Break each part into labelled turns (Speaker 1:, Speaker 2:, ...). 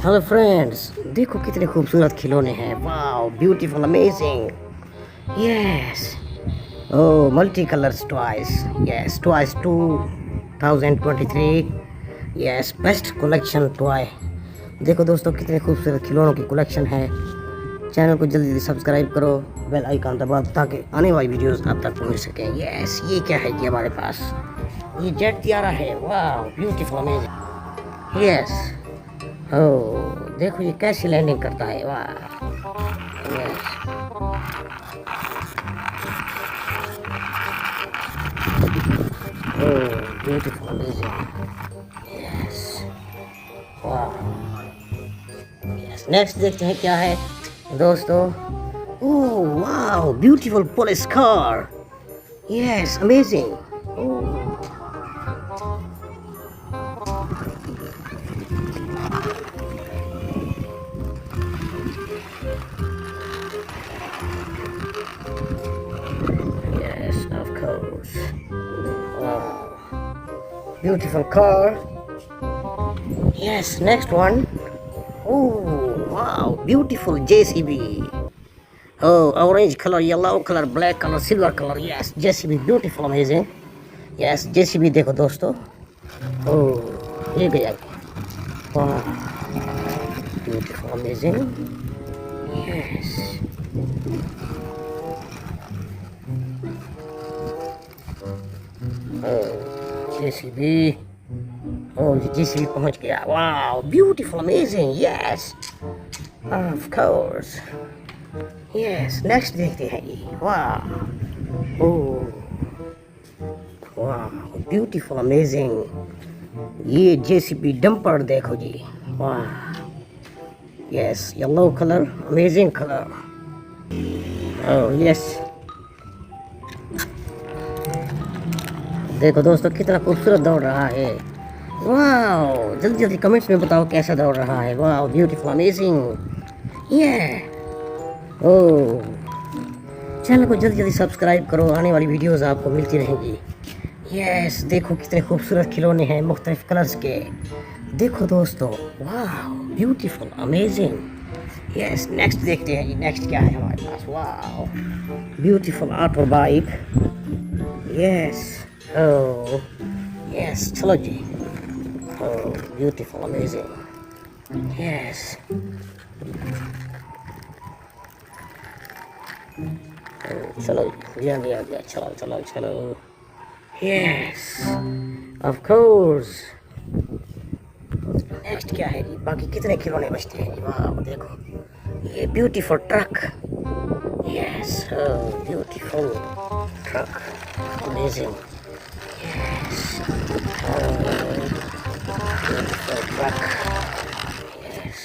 Speaker 1: Hello friends, देखो कितने खूबसूरत खिलौने हैं। Wow, beautiful, amazing. Yes, oh, multi colours toys. Yes, toys 2023। Yes, best collection toy. देखो दोस्तों, कितने खूबसूरत खिलौनों की कलेक्शन है। चैनल को जल्दी जल्दी सब्सक्राइब करो, बेल आइकन दबाओ ताकि आने वाली वीडियोस आप तक पहुंच सकें। यस, ये क्या है कि हमारे पास ये जेट तियारा है। Wow, beautiful, amazing. यस, ओह, देखो ये कैसी लैंडिंग करता है। वाह, यस, ओह, ब्यूटीफुल, अमेजिंग। यस, वाह, यस। नेक्स्ट देखते हैं क्या है दोस्तों। ओह वाह, beautiful police car. Yes, amazing. Oh, yes, of course. Wow, beautiful car. Yes, next one. Oh, wow, beautiful JCB. Oh, orange color, yellow color, black color, silver color. Yes, JCB, beautiful, amazing. Yes, JCB देखो दोस्तों। Oh, ये गया। Wow, beautiful, amazing. Yes. Oh, JCB. Oh, JCB पहुंच गया। Wow, beautiful, amazing. Yes, of course. Yes, next देखते हैं जी। Wow. Oh, wow, beautiful, amazing. ये JCB dumper देखो जी। Wow. Yes, yellow color, amazing color. Oh, yes. देखो दोस्तों, कितना खूबसूरत दौड़ रहा है। वाह, जल्दी जल्दी कमेंट्स में बताओ कैसा दौड़ रहा है। वाह, ब्यूटीफुल, अमेजिंग। ये ओह, चैनल को जल्दी जल्दी सब्सक्राइब करो, आने वाली वीडियोस आपको मिलती रहेंगी। यस, देखो कितने खूबसूरत खिलौने हैं मुख्तलिफ कलर्स के। देखो दोस्तों, वाह, ब्यूटीफुल, अमेजिंग। यस, नेक्स्ट देखते हैं जी। नेक्स्ट क्या है हमारे पास। वाह, ब्यूटीफुल ऑटो बाइक। यस, ओह, यस, चलो जी। ओह, ब्यूटीफुल, अमेजिंग। यस, चलो जी, आ गया, चलो चलो चलो। Yes, of course. नेक्स्ट क्या है जी। बाकी कितने खिलौने बचते हैं जी। वाह, देखो ये beautiful truck. Yes, beautiful truck, amazing. Yes, beautiful truck. Yes,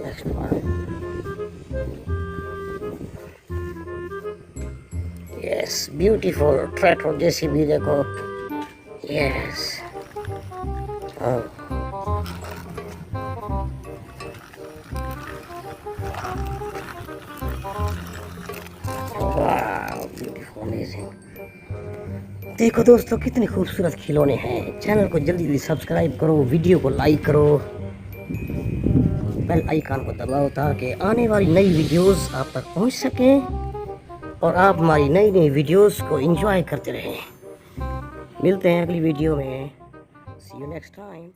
Speaker 1: next one. Yes, beautiful tractor JCB देखो। यस, वाह, ब्यूटीफुल, अमेजिंग। देखो दोस्तों, कितने खूबसूरत खिलौने हैं। चैनल को जल्दी जल्दी सब्सक्राइब करो, वीडियो को लाइक करो, बेल आइकन को दबाओ ताकि आने वाली नई वीडियोस आप तक पहुंच सकें और आप हमारी नई नई वीडियोस को एंजॉय करते रहें। मिलते हैं अगली वीडियो में। सी यू नेक्स्ट टाइम।